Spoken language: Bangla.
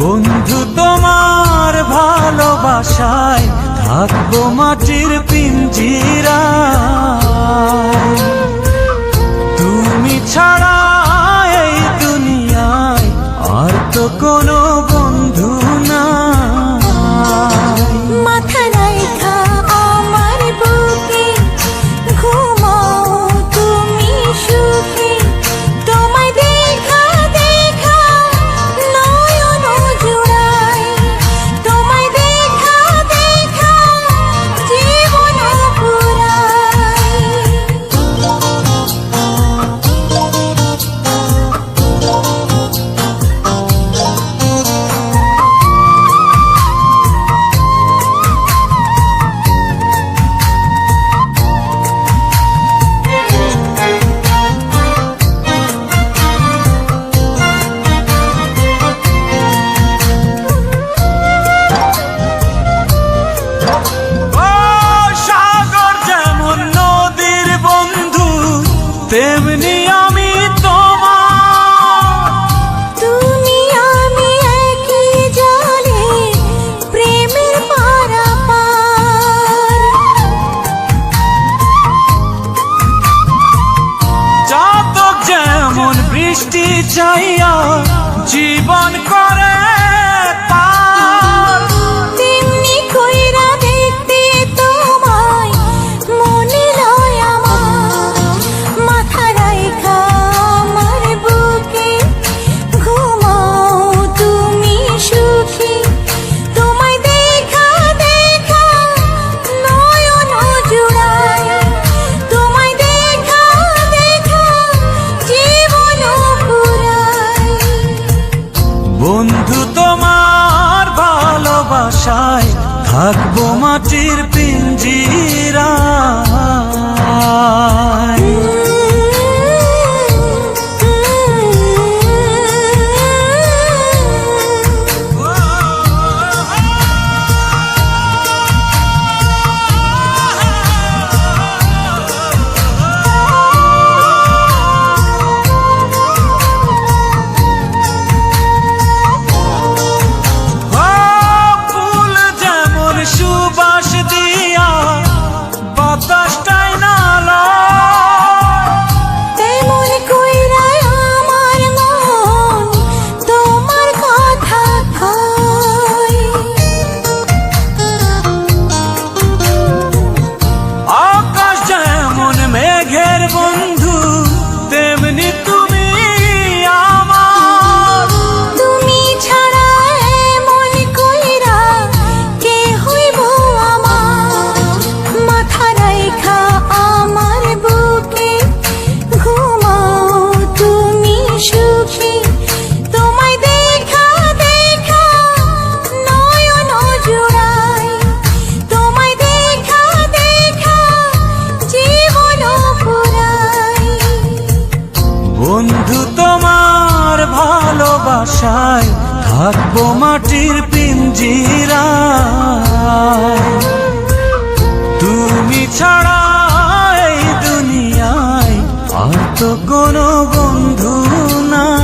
বন্ধু তোমার ভালোবাসায় থাকবো মাটির পিঞ্জিরায়। তুমি ছাড়া এই দুনিয়ায় আর তো কোনো বন্ধু নাই। মাথা রাইখা আমার বুকে ঘুমাও তুমি সুখে, তোমায় দেখা দেখা নয়ন জুড়াই, তোমায় দেখা দেখা জীবন পুরাই। তেমনি আমি তোমার, তুমি আমি একই জলে প্রেমের পারাপার। চাতক যেমন বৃষ্টি চাইয়া জীবন করে পার, তেমনি কইরা দেখতে তোমায় মনে লয় আমার। মাথা রাইখা আমার বুকে ঘুমাও তুমি সুখী, তোমায় দেখা দেখা নয়ন জুড়াই, তোমায় দেখা দেখা জীবন পুরাই। বন্ধু তোমার ভালোবাসায় থাকবো মাটির পিঞ্জিরায়। ফুল যেমন সুবাস দিয়া বাতাসটাই নালো, তেমন কইরা আমার মন তোমার কথা কয়। আকাশ যেমন মেঘের বন্ধু তেমনি তুমি আমার। তুমি ছাড়া এমন কইরা কে হইব আমার। মাথা রাইখা আমার বুকে ঘুমাও তুমি সুখী, তোমায় দেখা দেখা নয়ন জুড়াই, তোমায় দেখা দেখা জীবন পুরাই। বন্ধু তোমার ভালোবাসায় থাকবো মাটির পিঞ্জিরায়। তুমি ছাড়া এই দুনিয়ায় আর তো কোনো বন্ধু নাই।